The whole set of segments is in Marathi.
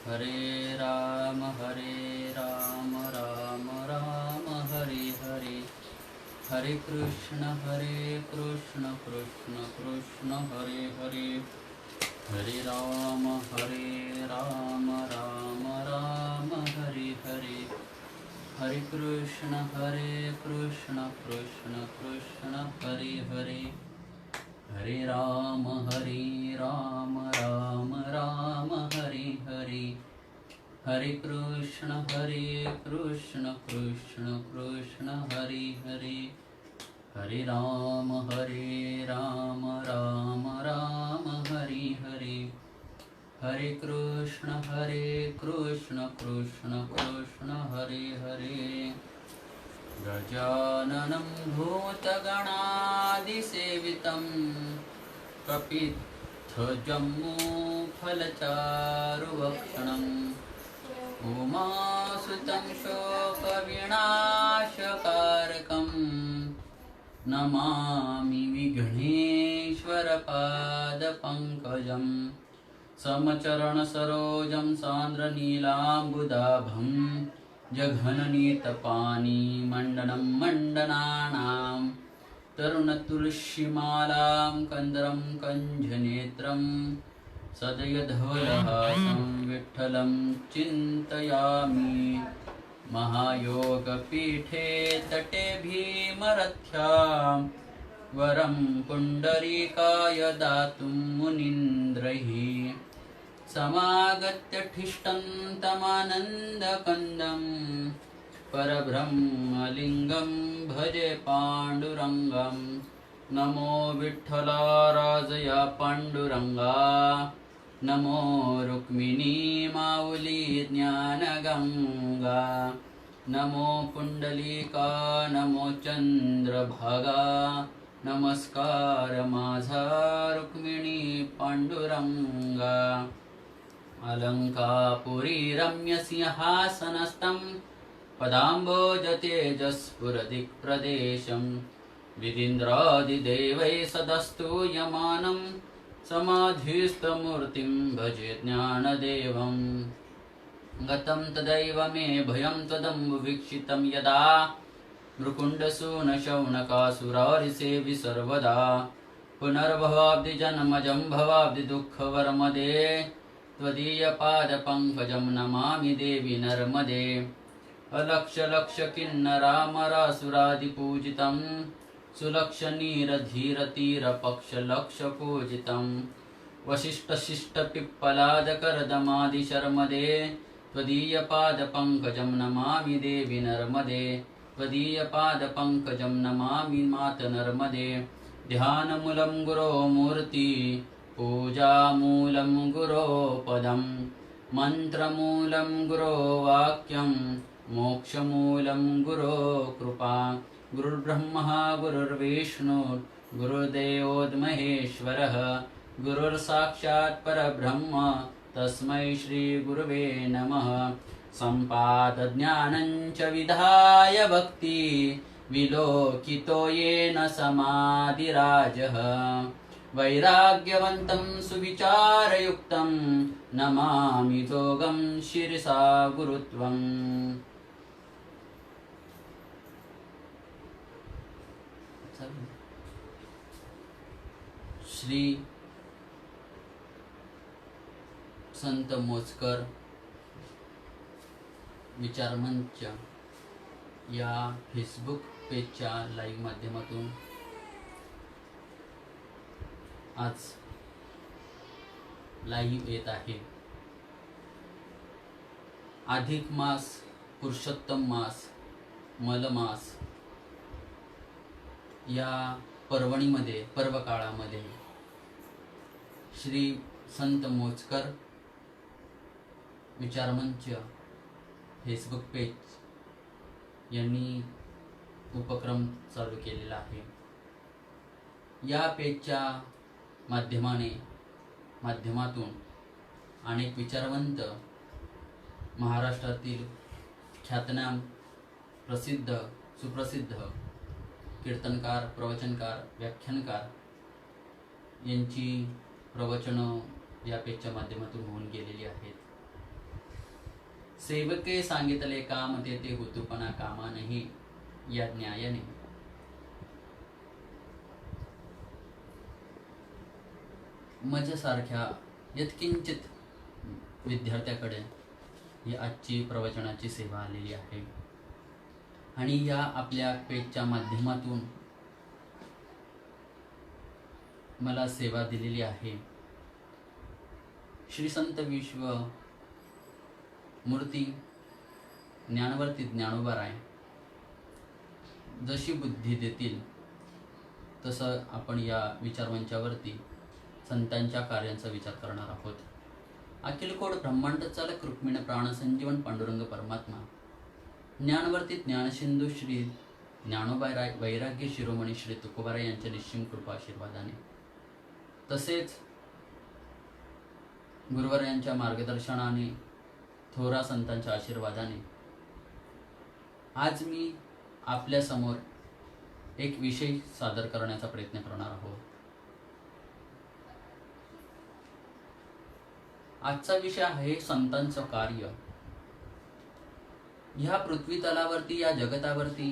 हरे राम राम राम हरे हरे, हरे कृष्ण कृष्ण कृष्ण हरे हरे, हरे राम राम राम हरे हरे, हरे कृष्ण कृष्ण कृष्ण हरे हरे, हरे राम राम हरे हरे, हरे कृष्ण कृष्ण कृष्ण हरे हरे, हरे राम राम हरे हरे, हरे कृष्ण कृष्ण कृष्ण हरे हरे, गजाननं भूतगणादिसेवितं कपित्थजम्बूफलचारुभक्षणम् उमासुतं शोकविनाशकारकं नमामि विघ्नेश्वरपादपङ्कजं समचरणसरोजं सान्द्रनीलाम्बुदाभं जघननीतपानीमण्डनं मण्डनानां तरुणतुलसीमालां कन्दरं कञ्जनेत्रं सदयधवलहासं विठ्ठलं चिन्तयामि, महायोगपीठे तटे भीमरथ्यां वरं पुण्डरीकाय दातुं मुनीन्द्रैः समागत्यठिष्टन्तमानन्दकन्दं परब्रह्मलिङ्गं भजे पाण्डुरङ्गं, नमो विठ्ठलाराजया पाण्डुरङ्गा, नमो रुक्मिणी माऊली ज्ञानगङ्गा, नमो पुण्डलिका नमो चन्द्रभागा, नमस्कार माझा रुक्मिणी पाण्डुरङ्गा, अलङ्कापुरी रम्यसिंहासनस्थं पदाम्बोजतेजस्फुरदिक्प्रदेशं विदिन्द्रादिदेवैः सदस्तूयमानं समाधिस्थमूर्तिं भजे ज्ञानदेवं, गतं तदैव मे भयं त्वदम्बुवीक्षितं यदा मृकुण्डशूनशौनकासुरारिसेवि सर्वदा, पुनर्भवाब्धिजन्मजं भवाब्धिदुःखवर्मदे, त्वदीयपादपङ्कजं नमामि देवि नर्मदे, अलक्ष्यलक्ष्यकिन्नरामरासुरादिपूजितं सुलक्षनीरधीरतीरपक्षलक्षपूजितं, वसिष्ठशिष्टपिप्पलादकर्दमादिशर्मदे, त्वदीयपादपङ्कजं नमामि देवि नर्मदे, त्वदीयपादपङ्कजं नमामि मात नर्मदे, ध्यानमूलं गुरो मूर्ति पूजामूलं गुरो पदं, मन्त्रमूलं गुरो वाक्यं मोक्षमूलं गुरो कृपा, गुरुर्ब्रह्मा गुरुर्विष्णु गुरुर्देवो महेश्वरः, गुरुर्साक्षात् परब्रह्म तस्मै श्रीगुरुवे नमः, सम्पादज्ञानं च विधाय भक्ति विलोकितो येन समाधिराजः, वैराग्यवन्तं सुविचारयुक्तं नमामि योगं शिरसा गुरुत्वम्। श्री संत मोजकर विचारमंच या फेसबुक पेजच्या लाईव्ह माध्यमातून आज लाईव्ह येत आहे। अधिक मास, पुरुषोत्तम मास, मलमास या पर्वणीमध्ये, पर्वकाळामध्ये श्री संत मोजकर विचारमंच फेसबुक पेज यांनी उपक्रम चालू केलेला आहे। या पेजच्या माध्यमातून अनेक विचारवंत, महाराष्ट्रातील ख्यातनाम प्रसिद्ध सुप्रसिद्ध कीर्तनकार, प्रवचनकार, व्याख्यानकार यांची प्रवचनं या पेजच्या माध्यमातून होऊन गेलेली आहेत। सेवके सांगितले काम ते हुतुपणा कामा नाही या न्यायाने. माझ्यासारख्या यत्किंचित विद्यार्थ्याकडे ही आजची प्रवचनाची सेवा आलेली आहे आणि या आपल्या पेजच्या माध्यमातून मला सेवा दिलेली आहे. श्री संत विश्व मूर्ती ज्ञानवर्ती ज्ञानोबाराय जशी बुद्धी देतील तसं आपण या विचारमंचावरती संतांच्या कार्यांचा विचार करणार आहोत. अखिल कोड ब्रह्मांड चालक रुक्मिण प्राणसंजीवन पांडुरंग परमात्मा ज्ञानवर्ती ज्ञानसिंधू श्री ज्ञानोबाराय वैराग्य शिरोमणी श्री तुकोबाराय यांच्या निश्चिम कृपा आशीर्वादाने तसेच गुरुवारायांच्या मार्गदर्शनाने थोरा संतांच्या आशीर्वादाने आज मी आपल्या समोर एक विषय सादर करण्याचा प्रयत्न करणार आहोत. आजचा विषय आहे संतांचं कार्य. ह्या पृथ्वी तलावरती या जगतावरती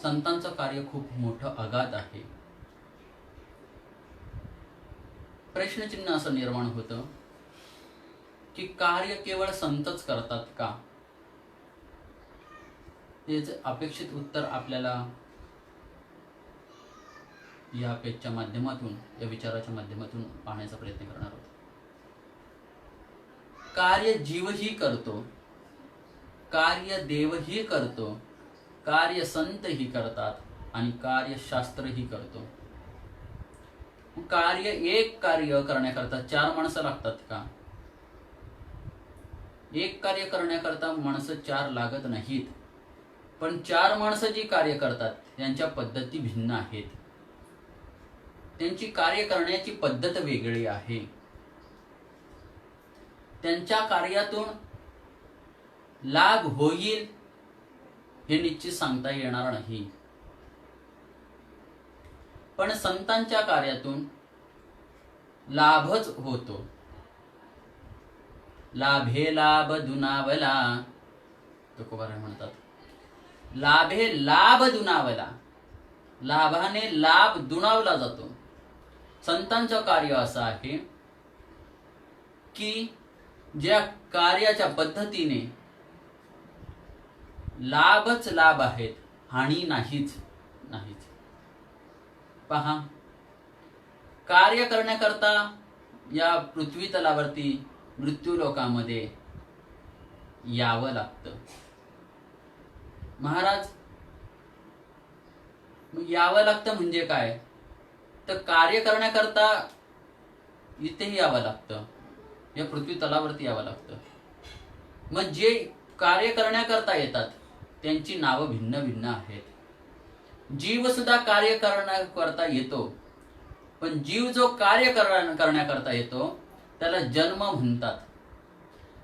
संतांचं कार्य खूप मोठं अगाध आहे. प्रश्नचिन्ह असं निर्माण होतं की कार्य केवळ संतच करतात का? याचं अपेक्षित उत्तर आपल्याला या पेजच्या माध्यमातून या विचाराच्या माध्यमातून पाहण्याचा प्रयत्न करणार आहोत. कार्य जीवही करतो, कार्य देवही करतो, कार्य संतही करतात आणि कार्य शास्त्रही करतो. एक कार्य करण्याकरता 4 माणसं लागतात का? एक कार्य करण्याकरता माणसं 4 लागत नाहीत, पण 4 माणसं जी कार्य करतात त्यांच्या पद्धती भिन्न आहेत. त्यांची कार्य करण्याची पद्धत वेगळी आहे. त्यांच्या कार्यातून लाभ होईल हे निश्चित सांगता येणार नाही, पण संतांच्या कार्यातून लाभच होतो. लाभे लाभ दुनावला तुकोबाराय म्हणतात. लाभे लाभ दुनावला, लाभाने लाभ दुणावला जातो. संतांचं कार्य असं आहे की ज्या कार्याच्या पद्धतीने लाभच लाभ आहेत, हानी नाहीच. पहा, कार्य करण्याकरता या पृथ्वी तलावरती मृत्यू लोकांमध्ये यावं लागतं. महाराज, यावं लागतं म्हणजे काय? तर कार्य करण्याकरता इथेही यावं लागतं, या पृथ्वी तलावरती यावं लागतं. मग जे कार्य करण्याकरता येतात त्यांची नावं भिन्न भिन्न आहेत. जीव सुद्धा कार्य करण्याकरता येतो, पण जीव जो कार्य करण्याकरता येतो त्याला जन्म म्हणतात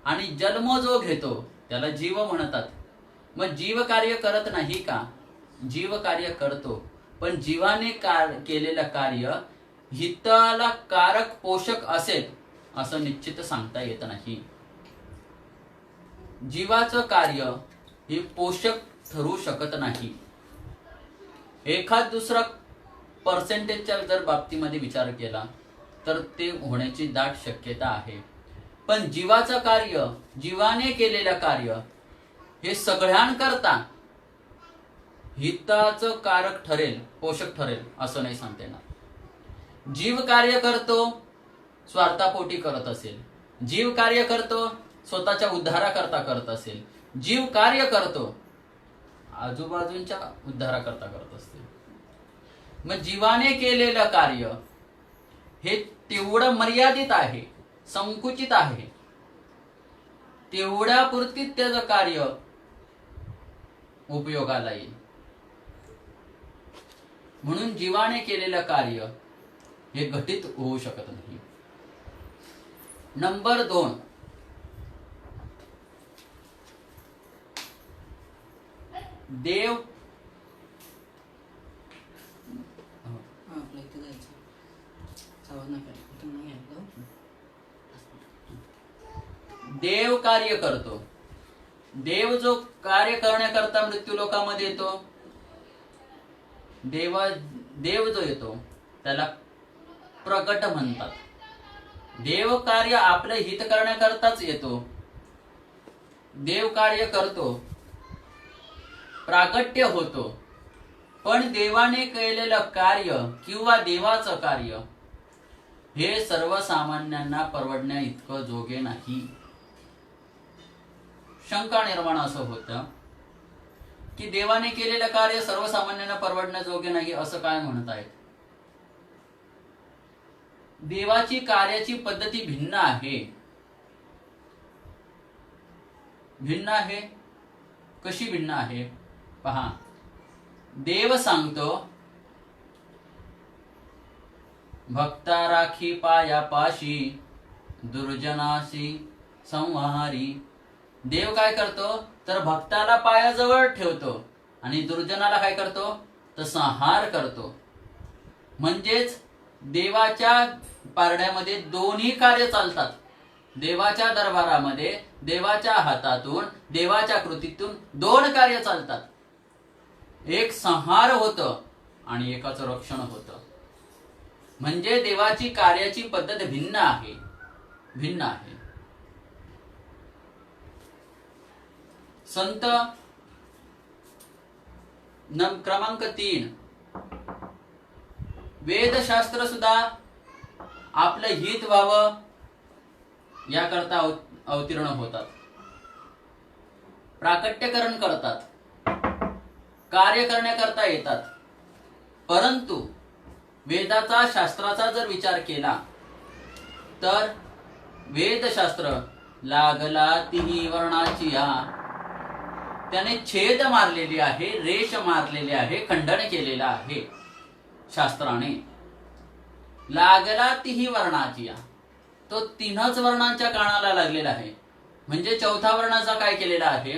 आणि जन्म जो घेतो त्याला जीव म्हणतात. मग जीव कार्य करत नाही का? जीव कार्य करतो, पण जीवाने केलेलं कार्य हिताला कारक पोषक असेल असं निश्चित सांगता येत नाही. जीवाचं कार्य हे पोषक ठरू शकत नाही. एखाद दुसरा पर्सेंटेजच्या जर बाबतीमध्ये विचार केला तर ते होण्याची दाट शक्यता आहे, पण जीवाचं कार्य, जीवाने केलेलं कार्य हे सगळ्यांकरता हिताचं कारक ठरेल, पोषक ठरेल असं नाही सांगता येणार. जीव कार्य करतो स्वार्थापोटी करत असेल, जीव कार्य करतो स्वतःच्या उद्धाराकरता करत असेल, जीव कार्य करतो आजूबाजूंच्या उद्धाराकरता करत असते. मग जीवाने केलेलं कार्य हे तेवढं मर्यादित आहे, संकुचित आहे. तेवढ्या पुरतीच त्याचं कार्य उपयोगाला येईल. म्हणून जीवाने केलेलं कार्य हे घटित होऊ शकत नाही. नंबर 2, देव देव कार्य करतो. देव जो कार्य करण्याकरता मृत्यू लोकामध्ये येतो, देव जो येतो त्याला प्रकट म्हणतात. देव कार्य आपलं हित करण्याकरताच येतो. देव कार्य करतो, प्राकट्य होतो, पण देवाने केलेलं कार्य किंवा देवाचं कार्य हे सर्वसामान्यांना परवडण्या इतकं जोगे नाही. शंका निर्माण असं होतं की देवाने केलेलं कार्य सर्वसामान्यांना परवडण्याजोगे नाही, असं काय म्हणतायत? देवाची कार्याची पद्धती भिन्न आहे. भिन्न आहे. कशी भिन्न आहे पहा. देव सांगतो, भक्ता राखी पायापाशी दुर्जनाशी संहारी. देव काय करतो तर भक्ताला पायाजवळ ठेवतो आणि दुर्जनाला काय करतो तर संहार करतो. म्हणजेच देवाच्या पारड्यामध्ये दोन्ही कार्य चालतात. देवाच्या दरबारामध्ये देवाच्या हातातून देवाच्या कृतीतून दोन कार्य चालतात. एक संहार होतं आणि एकाचं रक्षण होतं. म्हणजे देवाची कार्याची पद्धत भिन्न आहे. भिन्न आहे. संत क्रमांक 3, वेदशास्त्र सुद्धा आपलं हित व्हावं याकरता अवतीर्ण होतात. प्राकट्यकरण करतात. कार्य करण्याकरता येतात. परंतु वेदाचा शास्त्राचा जर विचार केला तर वेदशास्त्र लागला तिही वर्णाची या त्याने छेद मारलेली आहे, रेष मारलेली आहे, खंडन केलेलं आहे शास्त्राने. लागला तिही वर्णाची या तो तीनच वर्णांच्या कानाला लागलेला आहे. म्हणजे चौथा वर्णाचा काय केलेला आहे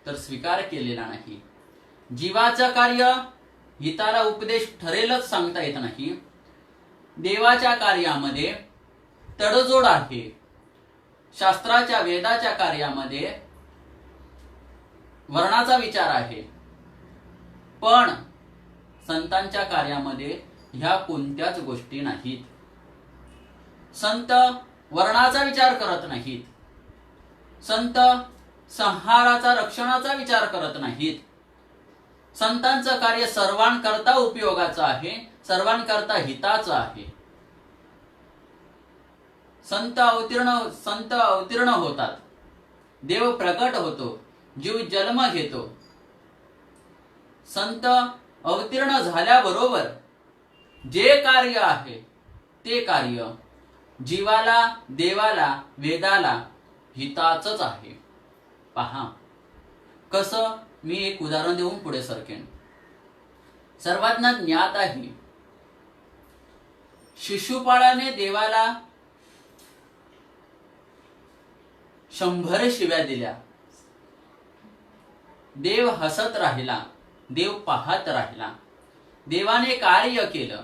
तर स्वीकार केलेला नाही. जीवाचं कार्य हिताला उपदेश ठरेलच सांगता येत नाही. देवाच्या कार्यामध्ये तडजोड आहे. शास्त्राच्या वेदाच्या कार्यामध्ये वर्णाचा विचार आहे. पण संतांच्या कार्यामध्ये ह्या कोणत्याच गोष्टी नाहीत. संत वर्णाचा विचार करत नाहीत. संत संहाराचा रक्षणाचा विचार करत नाहीत. संतांचं कार्य सर्वांकरता उपयोगाचं आहे, सर्वांकरता हिताचं आहे. संत अवतीर्ण होतात. देव प्रकट होतो, जीव जन्म घेतो. संत अवतीर्ण झाल्याबरोबर जे कार्य आहे ते कार्य जीवाला, देवाला, वेदाला हिताचंच आहे. पहा कसं. मी एक उदाहरण देऊन पुढे सरकेन. सर्वांना ज्ञात आहे, शिशुपाळाने देवाला 100 शिव्या दिल्या. देव हसत राहिला. देव पाहत राहिला. देवाने कार्य केलं.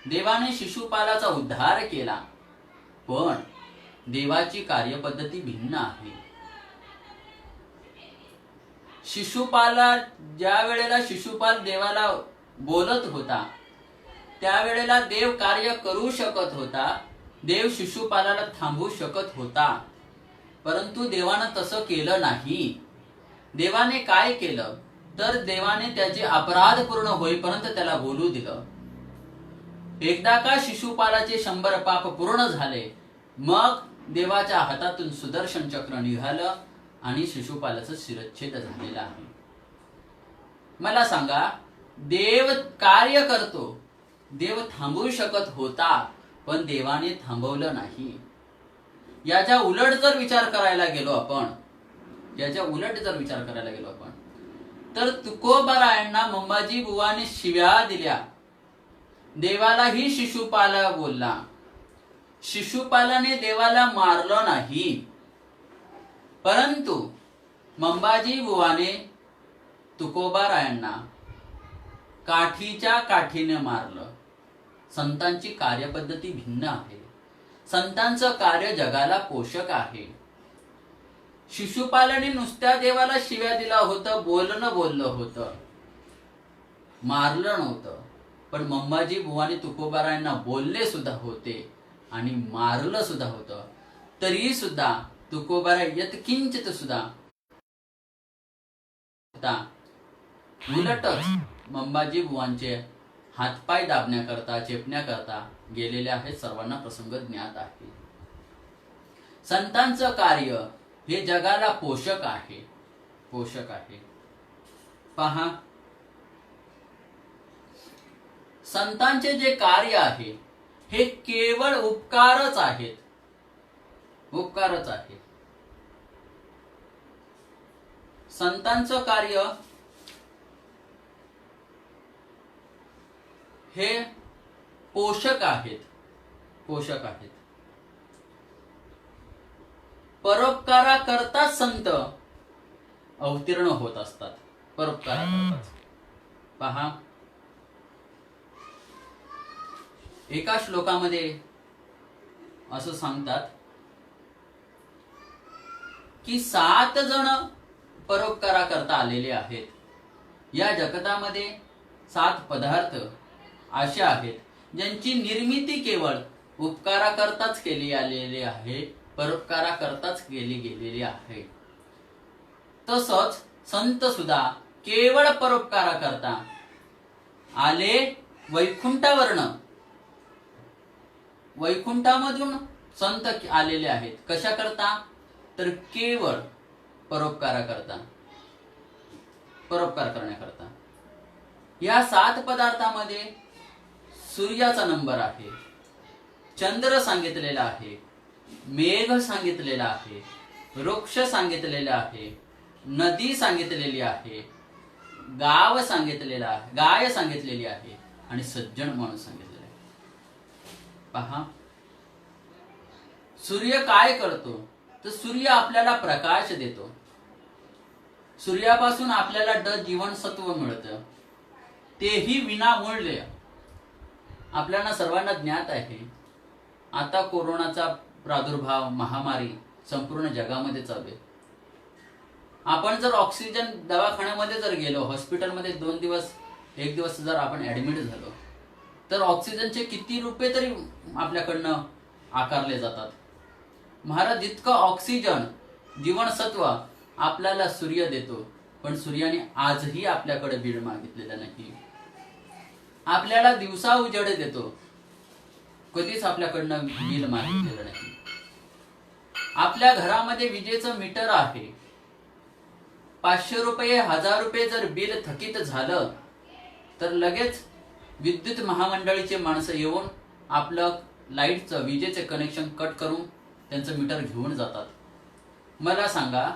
देवाने शिशुपालाचा उद्धार केला. पण देवाची कार्यपद्धती भिन्न आहे. शिशुपाला ज्या वेळेला शिशुपाल देवाला बोलत होता त्यावेळेला देव कार्य करू शकत होता. देव शिशुपालाला थांबवू शकत होता. परंतु देवानं तसं केलं नाही. देवाने काय केलं तर देवाने त्याचे अपराध पूर्ण होईपर्यंत त्याला बोलू दिलं. एकदा का शिशुपालाचे 100 पाप पूर्ण झाले, मग देवाच्या हातातून सुदर्शन चक्र निघालं आणि शिशुपालाचं शिरच्छेद झालेला आहे. मला सांगा, देव कार्य करतो. देव थांबवू शकत होता, पण देवाने थांबवलं नाही. याच्या उलट जर विचार करायला गेलो आपण तर तुकोबारायांना मंबाजी बुवाने शिव्या दिल्या. देवालाही शिशुपाला बोलला. शिशुपालाने देवाला मारलं नाही, परंतु मंबाजी बुवाने तुकोबारायांना काठीच्या काठीने मारलं. संतांची कार्यपद्धती भिन्न आहे. संतांचं कार्य जगाला पोषक आहे. शिशुपालाने नुसत्या देवाला शिव्या दिला होतं, बोललं होतं, मारलं नव्हतं. पण मंबाजी बुवानी तुकोबारायांना बोलले सुद्धा होते आणि मारलं सुद्धा होतं. तरी सुद्धा तुकोबाराय यत्किंचित सुद्धा उलटच मंबाजी बुवांचे हातपाय दाबण्याकरता, चेपण्याकरता गेलेले आहेत. सर्वांना प्रसंग ज्ञात आहे. संतांचं कार्य हे जगाला पोषक आहे. पहा, संतांचे जे कार्य आहे हे केवळ उपकारच आहेत. संतांचं कार्य हे पोषक आहेत. परोपकाराकरता संत अवतीर्ण होत असतात. परोपकाराकरता. पहा, एका श्लोकामध्ये असं सांगतात की 7 जण परोपकाराकरता आलेले आहेत. या जगतामध्ये 7 पदार्थ असे आहेत ज्यांची निर्मिती केवळ उपकाराकरताच केली आलेली आहे, परोपकाराकरताच केली गेलेली आहे. तसंच संत सुद्धा केवळ परोपकाराकरता आले. वैकुंठामधून संत आलेले आहेत. कशा करता? तर केवळ परोपकार करण्याकरता. या 7 पदार्थामध्ये सूर्याचा नंबर आहे, चंद्र सांगितलेला आहे, मेघ सांगितलेला आहे, वृक्ष सांगितलेला आहे, नदी सांगितलेली आहे, गाय सांगितलेली आहे आणि सज्जन माणूस सांगितलेला आहे. पहा, सूर्य काय करतो? तर सूर्य आपल्याला प्रकाश देतो. सूर्यापासून आपल्याला जीवनसत्व मिळतं, तेही विनामूल्य. आपल्याला सर्वांना ज्ञात आहे, आता कोरोनाचा प्रादुर्भाव, महामारी संपूर्ण जगामध्ये चालू आहे. आपण जर ऑक्सिजन दवाखान्यामध्ये जर गेलो, हॉस्पिटलमध्ये 1 दिवस जर आपण ऍडमिट झालो, तर ऑक्सिजनचे किती रुपये तरी आपल्याकडनं आकारले जातात. महाराज, इतकं ऑक्सिजन, जीवनसत्व आपल्याला सूर्य देतो, पण सूर्याने आजही आपल्याकडे बिल मागितलेलं नाही. आपल्याला दिवसा उजेड देतो, कधीच आपल्याकडनं बिल मागितलेलं नाही. आपल्या घरामध्ये विजेचं मीटर आहे, 500 रुपये, 1000 रुपये जर बिल थकीत झालं तर लगेच विद्युत महामंडळीचे माणसं येऊन आपलं लाईटचं, विजेचे कनेक्शन कट करून त्यांचं मीटर घेऊन जातात. मला सांगा,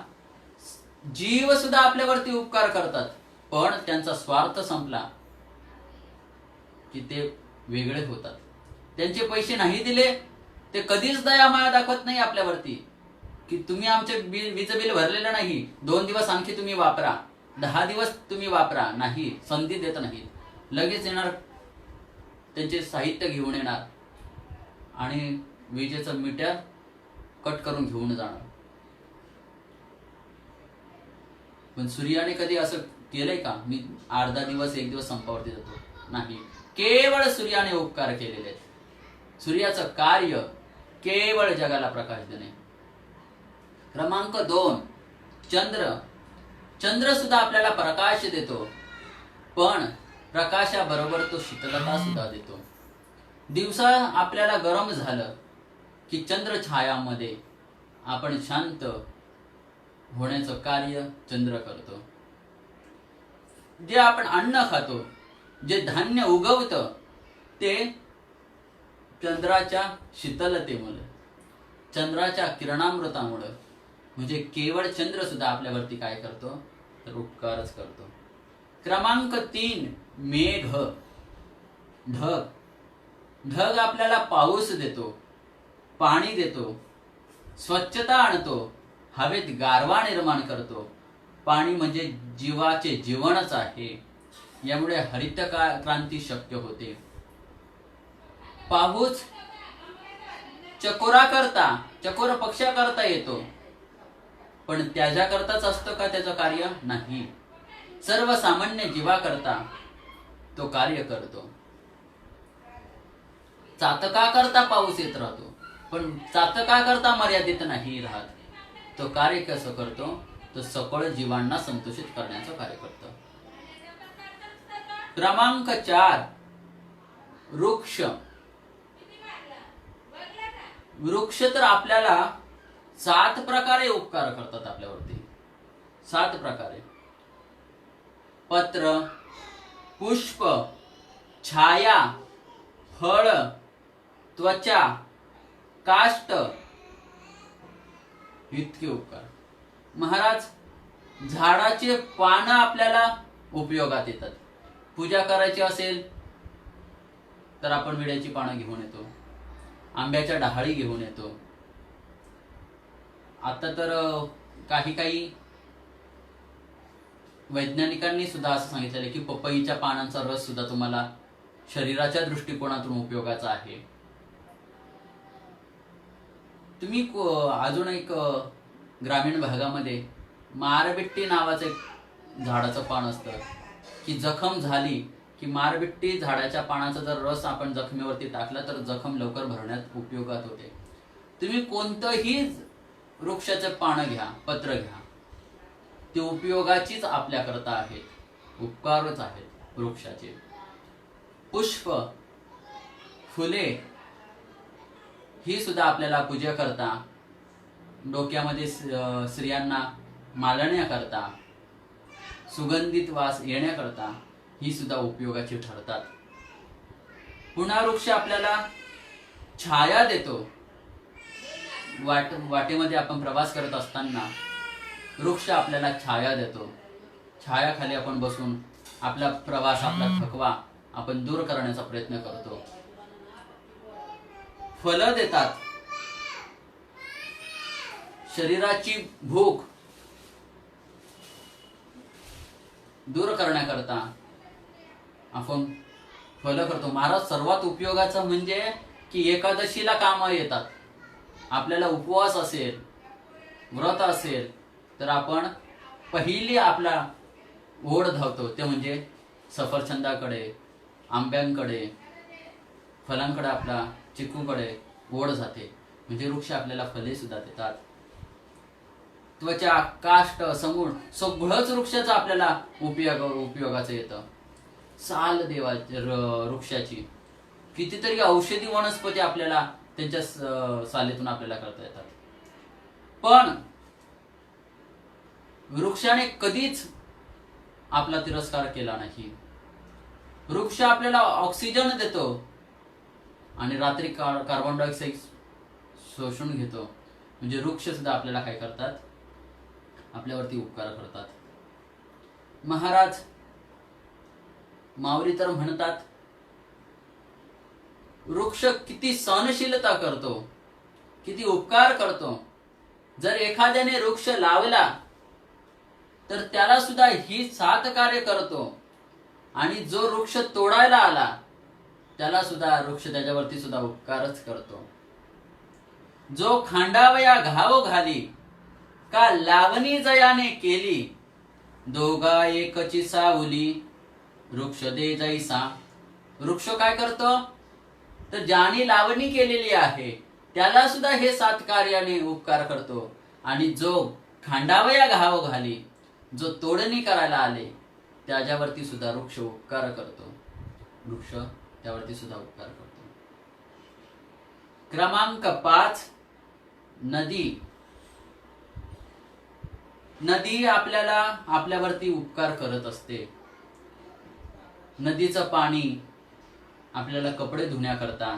जीव सुद्धा आपल्यावरती उपकार करतात, पण त्यांचा स्वार्थ संपला की ते वेगळे होतात. त्यांचे पैसे नाही दिले, ते कधीच दया माया दाखवत नाही आपल्यावरती की तुम्ही आमचे वीज बिल भरलेलं नाही, 2 दिवस आणखी तुम्ही वापरा, 10 दिवस तुम्ही वापरा. नाही, संधी देत नाही. लगेच येणार, त्यांचे साहित्य घेऊन येणार आणि विजेचं मीटर कट करून घेऊन जाणार. पण सूर्याने कधी असं केलंय का? मी अर्धा दिवस, 1 दिवस संपावरती जातो? नाही. केवळ सूर्याने उपकार केलेले आहेत. सूर्याचं कार्य केवळ जगाला प्रकाश देणे. क्रमांक 2, चंद्र सुद्धा आपल्याला प्रकाश देतो, पण प्रकाशाबरोबर तो शीतलता सुद्धा देतो. दिवसा आपल्याला गरम झालं की चंद्र छायामध्ये आपण शांत होण्याचं कार्य चंद्र करतो. जे आपण अन्न खातो, जे धान्य उगवतं, ते चंद्राच्या शीतलतेमुळे, चंद्राच्या किरणामृतामुळे, म्हणजे केवळ चंद्र सुद्धा आपल्यावरती काय करतो? तर उपकारच करतो. क्रमांक 3, मेघ, ढग आपल्याला पाऊस देतो, पाणी देतो, स्वच्छता आणतो, हवेत गारवा निर्माण करतो. पाणी म्हणजे जीवाचे जीवनच आहे. यामुळे हरित क्रांती शक्य होते. पाऊस चकोर पक्षाकरता येतो, पण त्याच्याकरताच असतं का त्याचं कार्य? नाही. सर्वसामान्य जीवाकरता तो कार्य करतो. चातकाकरता पाऊस येत राहतो, पण चातकाकरता मर्यादित नाही राहत. तो कार्य कसं करतो? तो सकळ जीवांना संतोषित करण्याचं कार्य करतो. क्रमांक 4, वृक्ष. वृक्ष तर आपल्याला 7 प्रकारे उपकार करतात आपल्यावरती. 7 प्रकारे: पत्र, पुष्प, छाया, फळ, त्वचा, काष्ट, इतके उपकार. महाराज, झाडाचे पानं आपल्याला उपयोगात येतात. पूजा करायची असेल तर आपण विड्याची पानं घेऊन येतो, आंब्याच्या डहाळी घेऊन येतो. आता तर काही वैज्ञानिकांनी सुद्धा असं सांगितलेलं की पपईच्या पानांचा रस सुद्धा तुम्हाला शरीराच्या दृष्टिकोनातून उपयोगाचा आहे. तुम्ही अजून एक ग्रामीण भागामध्ये मारबिट्टी नावाचं एक झाडाचं पान असतं की जखम झाली की मारबिट्टी झाडाच्या पानाचा जर रस आपण जखमेवरती टाकला तर जखम लवकर भरण्यात उपयोगात होते. तुम्ही कोणतंही वृक्षाचं पानं घ्या, पत्र घ्या, ते उपयोगाचीच आपल्याकरता आहेत, उपकारच आहेत वृक्षाचे. पुष्प, फुले ही सुद्धा आपल्याला पूजा करता, डोक्यामध्ये स्त्रियांना मालण्याकरता, सुगंधित वास येण्याकरता ही सुद्धा उपयोगाची ठरतात. पुन्हा वृक्ष आपल्याला छाया देतो. वाटेमध्ये आपण प्रवास करत असताना वृक्ष आपल्याला छाया देतो. छायाखाली आपण बसून आपला प्रवास, आपला थकवा आपण दूर करण्याचा प्रयत्न करतो. फळं देतात. शरीराची भूक दूर करण्याकरता आपण फळं करतो. महाराज, सर्वात उपयोगाचं म्हणजे की एकादशीला कामं येतात. आपल्याला उपवास असेल, व्रत असेल तर आपण पहिली आपला ओढ धावतो ते म्हणजे सफरचंदाकडे, आंब्यांकडे, फलांकडे, आपला चिकूकडे ओढ जाते. म्हणजे वृक्ष आपल्याला फळे सुद्धा देतात. त्वचा, काष्ट, समूळ सगळंच वृक्षाचं आपल्याला उपयोगाचं येतं. साल वृक्षाची कितीतरी औषधी वनस्पती आपल्याला त्यांच्या सालेतून आपल्याला करता येतात. पण वृक्षाने कधीच आपला तिरस्कार केला नाही. वृक्ष आपल्याला ऑक्सिजन देतो आणि रात्री कार्बन डायऑक्साईड शोषून घेतो. म्हणजे वृक्ष सुद्धा आपल्याला काय करतात? आपल्यावरती उपकार करतात. महाराज, माऊली तर म्हणतात वृक्ष किती सहनशीलता करतो, किती उपकार करतो. जर एखाद्याने वृक्ष लावला तर त्याला सुद्धा ही 7 कार्य करतो. आणि जो वृक्ष तोडायला आला त्याला सुद्धा वृक्ष त्याच्यावरती सुद्धा उपकारच करतो. जो खांडावया घाव घाली का लावणी जयाने केली, दोघा एकची सावली वृक्ष दे जैसा. वृक्ष काय करतो? तर ज्याने लावणी केलेली आहे त्याला सुद्धा हे 7 कार्याने उपकार करतो. आणि जो खांडावया घाव घाली, जो तोडणी करायला आले त्याच्यावरती सुद्धा वृक्ष उपकार करतो. वृक्ष त्यावरती सुद्धा उपकार करतो. क्रमांक 5, नदी. नदी आपल्याला आपल्यावरती उपकार करत असते. नदीचं पाणी आपल्याला कपडे धुण्याकरता,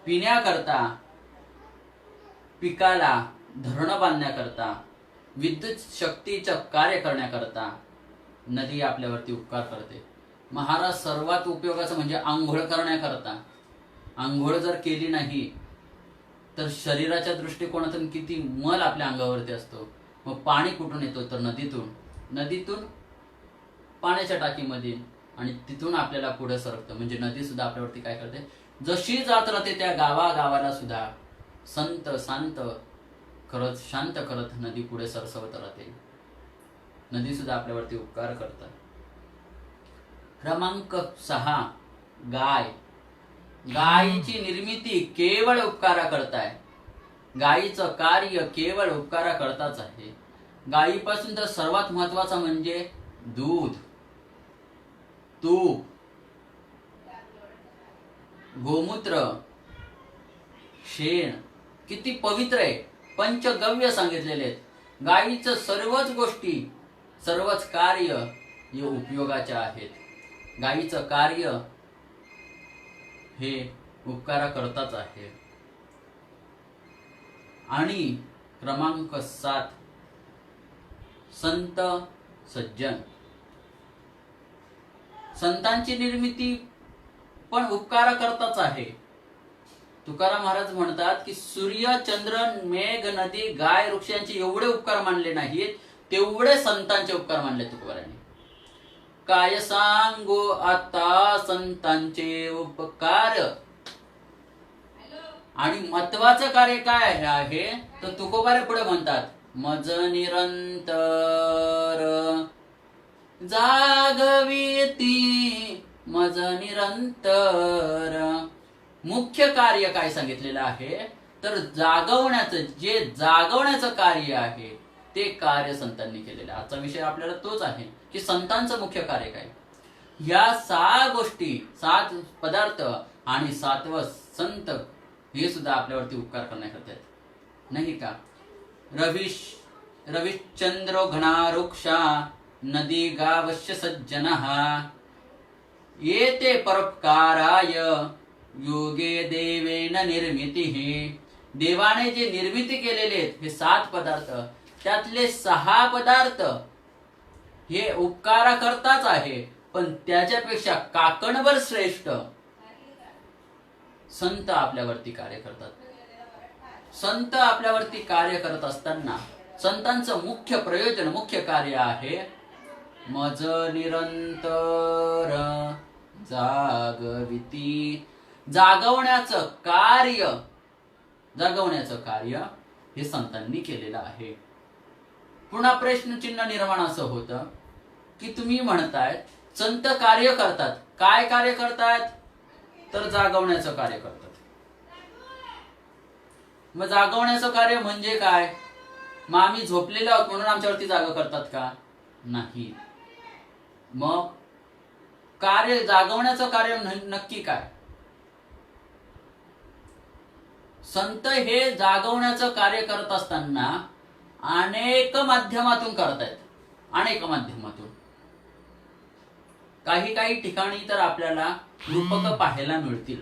पिण्याकरता, पिकाला धरणं बांधण्याकरता, विद्युत शक्तीचं कार्य करण्याकरता नदी आपल्यावरती उपकार करते. महाराज, सर्वात उपयोगाचं म्हणजे आंघोळ करण्याकरता. आंघोळ जर केली नाही तर शरीराच्या दृष्टिकोनातून किती मल आपल्या अंगावरती असतो. मग पाणी कुठून येतो? तर नदीतून पाण्याच्या टाकीमध्ये, आणि तिथून आपल्याला पुढे सरकतं. म्हणजे नदी सुद्धा आपल्यावरती काय करते? जशी जात राहते त्या गावाला सुद्धा संत शांत करत शांत करत नदी पुढे सरसवत राहते. नदी सुद्धा आपल्यावरती उपकार करतात. क्रमांक 6 गाय. गायीची निर्मिती केवळ उपकारा करताय. गायीचं कार्य केवळ उपकारा करताच आहे. गायीपासून तर सर्वात महत्वाचा म्हणजे दूध, तूप, गोमूत्र, शेण किती पवित्र आहे. पंचगव्य सांगितलेले आहेत. गायीचं सर्वच गोष्टी सर्वच कार्य हे उपयोगाचे आहेत. गायीचं कार्य हे उपकारा करताच आहे. आणि क्रमांक 7 संत सज्जन. संतांची निर्मिती पण उपकारा करताच आहे. तुकाराम महाराज म्हणतात की सूर्य, चंद्र, मेघ, नदी, गाय, वृक्षांचे एवढे उपकार मानले नाहीत तेवढे संतांचे उपकार मानले तुकारामांनी. काय सांगू आता संतांचे उपकार. आणि महत्वाचं कार्य काय आहे तर तुकोबारे पुढे म्हणतात मज निरंतर जागविती. मज निरंतर मुख्य कार्य काय सांगितलेलं आहे तर जागवण्याचं, जे जागवण्याचं कार्य आहे ते कार्य संतांनी केलेलं आहे. आजचा विषय आपल्याला तोच आहे की संतांचं मुख्य कार्य काय. या 6 गोष्टी, 7 पदार्थ आणि 7वं संत हे सुद्धा आपल्यावरती उपकार करण्याकरता आहेत, नाही का. रविश्चंद्रो घनारुक्षा नदी गावश्य सज्जनः येते परोपकाराय योगे देवेन निर्मितीः. देवाने जे निर्मिती केलेले आहेत हे 7 पदार्थ, त्यातले 6 पदार्थ हे उपकारा करताच आहे. पण त्याच्यापेक्षा काकणभर श्रेष्ठ संत आपल्यावरती कार्य करतात. संत आपल्यावरती कार्य करत असताना संतांचं मुख्य प्रयोजन, मुख्य कार्य आहे मज निरंतर जागविती. जागवण्याचं कार्य हे संतांनी केलेलं आहे. पुन्हा प्रश्नचिन्ह निर्माण असं होतं की तुम्ही म्हणताय संत कार्य करतात, काय कार्य करतात तर जागवण्याचं कार्य करतात. मग जागवण्याचं कार्य म्हणजे काय. मग आम्ही झोपलेलो आहोत म्हणून आमच्यावरती जागा करतात का. नाही. मग कार्य, जागवण्याचं कार्य नक्की काय. संत हे जागवण्याचं कार्य करत असताना अनेक माध्यमातून करतायत. अनेक माध्यमातून. काही ठिकाणी तर आपल्याला रूपक पाहायला मिळतील.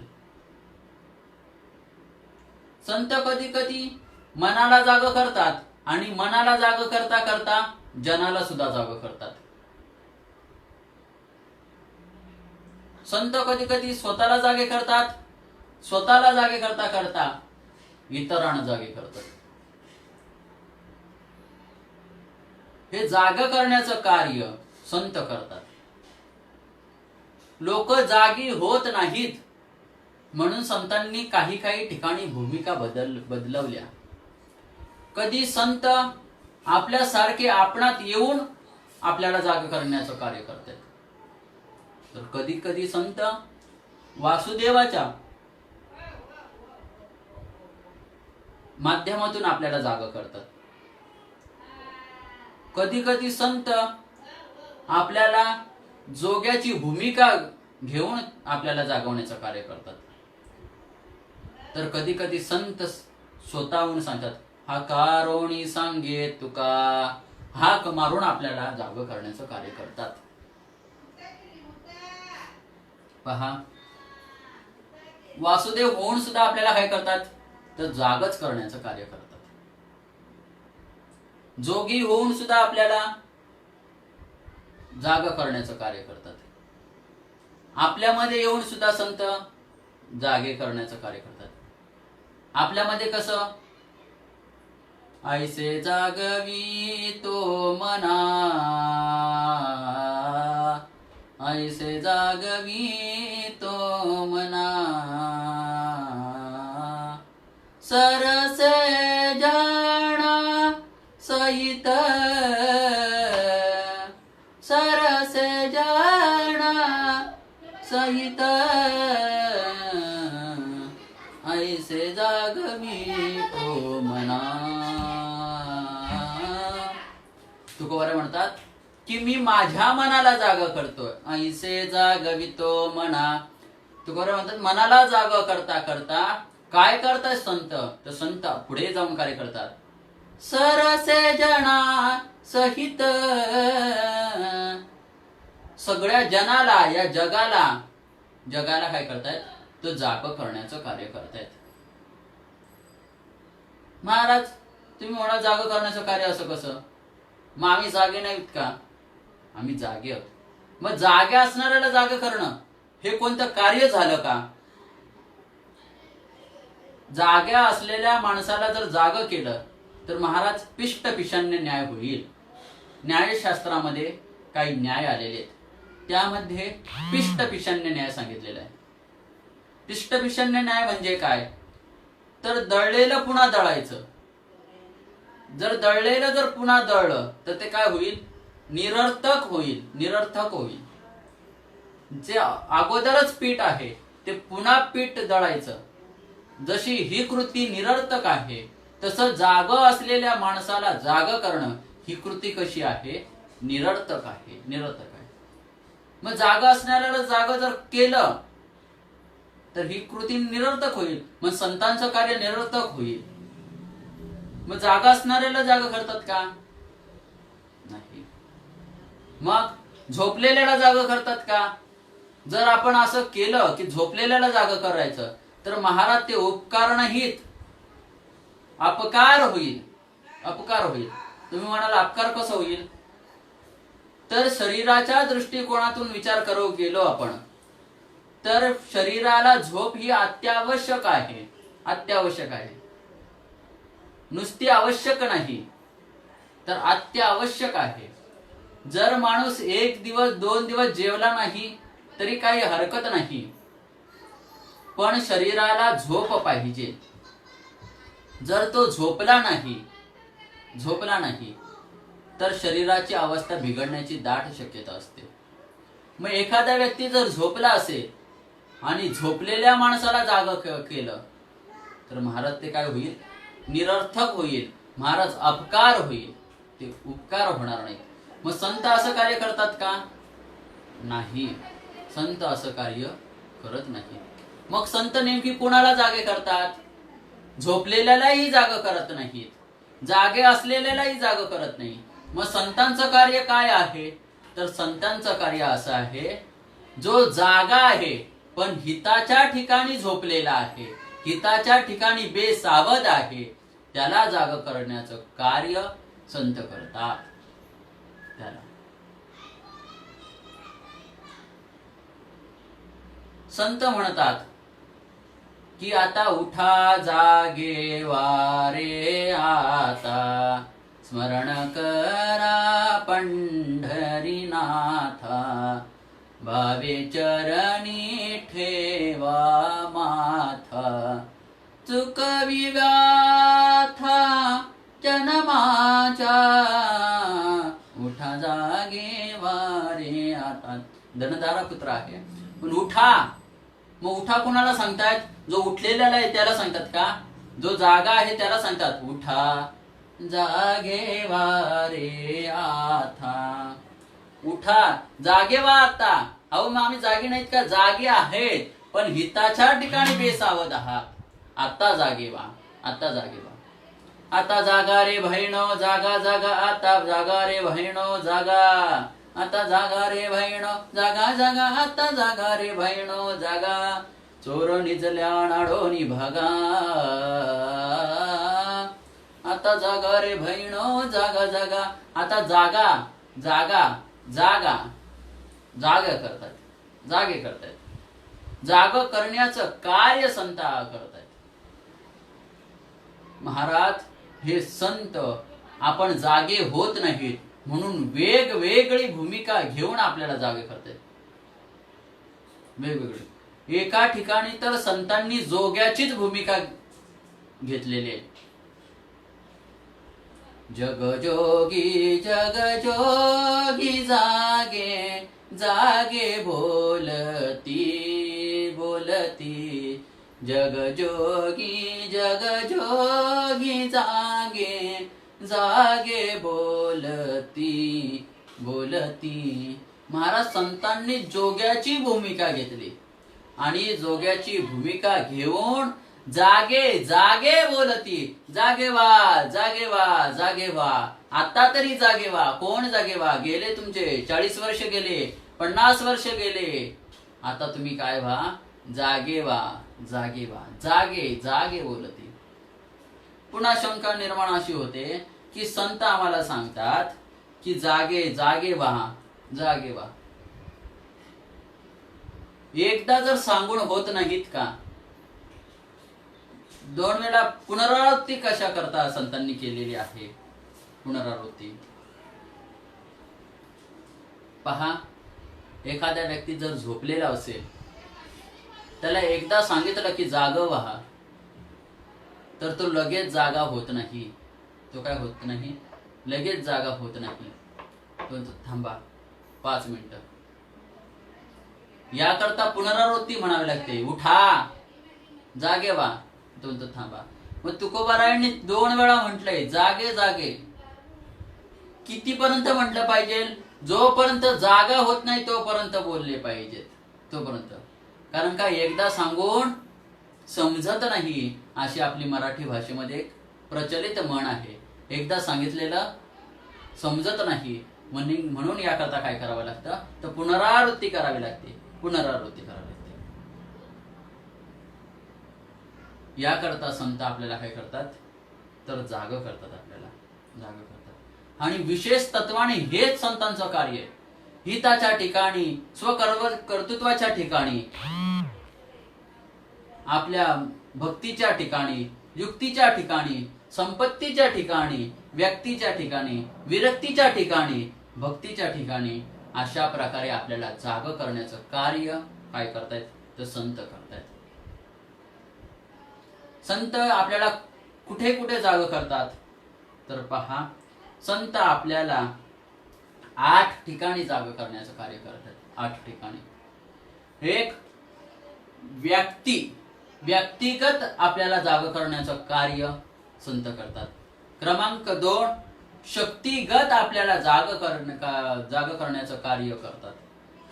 संत कधी कधी मनाला जाग करतात आणि मनाला जाग करता करता जनाला सुद्धा जाग करतात. संत कधी कधी स्वतःला जागे करतात, स्वतःला जागे करता करता इतरांना जागे करतात. हे जाग करण्याचं कार्य संत करतात. लोक जागी होत नाहीत म्हणून संतांनी काही ठिकाणी भूमिका बदलवल्या. कधी संत आपल्यासारखे आपणात येऊन आपल्याला जाग करण्याचं कार्य करतात, तर कधी कधी संत वासुदेवाच्या माध्यमातून आपल्याला जाग करतात. कधी कधी संत आपल्याला जोग्याची भूमिका घेऊन आपल्याला जागवण्याचं कार्य करतात. तर कधी कधी संत स्वतःहून सांगतात हा कारोणी सांगे तुका, हाक मारून आपल्याला जाग करण्याचं कार्य करतात. पहा, वासुदेव होऊन सुद्धा आपल्याला काय करतात तर जागच करण्याचं कार्य करतात. जोगी होऊन सुद्धा आपल्याला जाग करण्याचं कार्य करतात. आपल्यामध्ये येऊन सुद्धा संत जागे करण्याचं कार्य करतात. आपल्यामध्ये कसं, ऐसे जागवी तो मना, ऐसे जागवी तो मना, सरसे जाना सहित, सरसे जाना सहित, ऐसे जागवी तो मना. तुकोबारा म्हणतात की मी माझ्या मनाला जाग करतोय. ऐसे जागवितो मना. तुकोबारा म्हणतात मनाला जाग करता करता काय करताय संत, तर संत पुढे जाऊन कार्य करतात. सरसे जना सहित, सगळ्या जनाला, या जगाला काय करतायत, तर जाग करण्याचं कार्य करतायत. महाराज तुम्ही म्हणा जाग करण्याचं कार्य असं कसं, मग आम्ही जागे नाहीत का? आम्ही जागे आहोत. मग जागे असणाऱ्याला जाग करणं हे कोणतं कार्य झालं का? जाग्या असलेल्या माणसाला जर जाग केलं तर महाराज पिष्ट पिशान्य न्याय होईल. न्यायशास्त्रामध्ये काही न्याय आलेले आहेत, त्यामध्ये पिष्ट पिशान्य न्याय सांगितलेला आहे. पिष्ट पिशान्य न्याय म्हणजे काय, तर दळलेलं पुन्हा दळायचं. जर दळलेलं जर पुन्हा दळलं तर ते काय होईल, निरर्थक होईल. निरर्थक होईल. जे अगोदरच पीठ आहे ते पुन्हा पीठ दळायचं. जशी ही कृती निरर्थक आहे, तसं जाग असलेल्या माणसाला जाग करणं ही कृती कशी आहे, निरर्थक आहे. निरर्थक आहे. मग जाग असणाऱ्याला जाग जर केलं तर ही कृती निरर्थक होईल. मग संतांचं कार्य निरर्थक होईल. मग जागा असणाऱ्याला जाग करतात का? नाही. मग झोपलेल्याला जाग करतात का? जर आपण असं केलं की झोपलेल्याला जाग करायचं तर महाराज ते उपकारणाहीत अपकार होईल. अपकार होईल. तुम्ही म्हणाल अपकार कसं होईल, तर शरीराच्या दृष्टिकोनातून विचार करू गेलो आपण तर शरीराला झोप ही अत्यावश्यक आहे. अत्यावश्यक आहे. नुसती आवश्यक नाही तर अत्यावश्यक आहे. जर माणूस 1 दिवस 2 दिवस जेवला नाही तरी काही हरकत नाही, पण शरीराला झोप पाहिजे. जर तो झोपला नाही तर शरीराची अवस्था बिघडण्याची दाट शक्यता असते. मग एखादा व्यक्ती जर झोपला असेल आणि झोपलेल्या माणसाला जाग केलं तर महाराज ते काय होईल, निरर्थक होईल. महाराज अपकार होईल. ते उपकार होणार नाही. मग संत असं कार्य करतात का? नाही. संत असं कार्य करत नाही. मग संत नेमकी कुणाला जागे करतात? झोपलेल्यालाही जाग करत नाहीत, जागे असलेल्यालाही जाग करत नाही. मग संतांचं कार्य काय आहे, तर संतांचं कार्य असं आहे, जो जागा आहे पण हिताच्या ठिकाणी झोपलेला आहे, हिताच्या ठिकाणी बेसावध आहे, त्याला जाग करण्याचं कार्य संत करतात. त्याला संत म्हणतात की आता उठा जागे वारे आता, स्मरण करा पंढरीनाथा, भावे चरणी ठेवा माथा, चुकवी व्याथा जन्माच्या, उठा जागे वारे आता. धनधारा पुत्र आहे पण उठा. मग उठा कुणाला सांगतात? जो उठलेला आहे त्याला सांगतात का? जो जागा आहे त्याला सांगतात उठा जागे वारे आता. उठा जागे वा आता. अहो मग आम्ही जागे नाहीत का? जागे आहेत पण हिताच्या ठिकाणी बेसावध आहात. आता जागे व्हा. आता जागे व्हा. आता जागा रे बहिणो जागा जागा. आता जागा रे बहिणो जागा. आता जागा रे बहिणो जागा जागा. आता जागा रे बहिणो जागा. चोर निजल्या नाडोनी भागा. आता जागा रे बहिणो जागा जागा. आता जागा जागा जागा. जागा करतात. जागे करतायत. जाग करण्याचं कार्य संत करतायत. महाराज हे संत आपण जागे होत नाहीत म्हणून वेगवेगळी भूमिका घेऊन आपल्याला जागे करतायत. वेगवेगळी. एका ठिकाणी तर संतांनी जोग्याचीच भूमिका घेतलेली आहे. जगजोगी जगजोगी जागे जागे बोलती बोलती, जगजोगी जगजोगी जागे जागे बोलती बोलती. महाराज संतांनी जोग्याची भूमिका घेतली आणि जोग्याची भूमिका घेऊन जागे जागे बोलती, जागे व्हा जागे व्हा जागे व्हा, आता तरी जागे व्हा. कोण जागे व्हा? गेले तुमचे 40 वर्ष गेले, 50 वर्ष गेले, आता तुम्ही काय व्हा? जागे व्हा जागे व्हा, जागे जागे बोलती. पुन्हा शंका निर्माण अशी होते की संत आम्हाला सांगतात की जागे जागे व्हा जागे व्हा. एकदा जर सांगून होत नाहीत का? 2 वेळा पुनरावृत्ती कशा करता संतांनी केलेली आहे. पुनरावृत्ती पहा, एखाद्या व्यक्ती जर झोपलेला असेल, त्याला एकदा सांगितलं की जाग व्हा, तर तो लगेच जागा होत नाही. तो काय होत नाही? लगेच जागा होत नाही. तो थांबा 5 मिनिटं. याकरता पुनरावृत्ती म्हणावी लागते. उठा जागे व्हा. तो थांबा. मग तुकोबारायांनी 2 वेळा म्हटलंय जागे जागे. कितीपर्यंत म्हटलं पाहिजे? जोपर्यंत जागा होत नाही तोपर्यंत बोलले पाहिजेत. तोपर्यंत. कारण का एकदा सांगून समजत नाही, अशी आपली मराठी भाषेमध्ये एक प्रचलित म्हण आहे. एकदा सांगितलेलं समजत नाही, म्हणून याकरता काय करावं लागतं? तर पुनरावृत्ती करावी लागते. पुनरावृत्ती करावी लागते. याकरता संत आपल्याला काय करतात? तर जाग करतात. आपल्याला जाग करतात. आणि विशेष तत्वाने हेच संतांचं कार्य आहे. हिताच्या ठिकाणी, स्वकर्तृत्वाच्या ठिकाणी, आपल्या भक्तीच्या ठिकाणी, युक्तीच्या ठिकाणी, संपत्तीच्या ठिकाणी, व्यक्तीच्या ठिकाणी, विरक्तीच्या ठिकाणी, भक्तीच्या ठिकाणी, अशा प्रकारे आपल्याला जाग करण्याचं कार्य काय करतायत? तर संत करतायत. संत आपल्याला कुठे कुठे जाग करतात? तर पहा, संत आपल्याला 8 ठिकाणी जाग करण्याचं कार्य करतात. 8 ठिकाणी. एक, व्यक्तिगत आपल्याला जाग करण्याचं कार्य संत करतात. क्रमांक 2, शक्तिगत आपल्याला जाग करण्याचं कार्य करतात.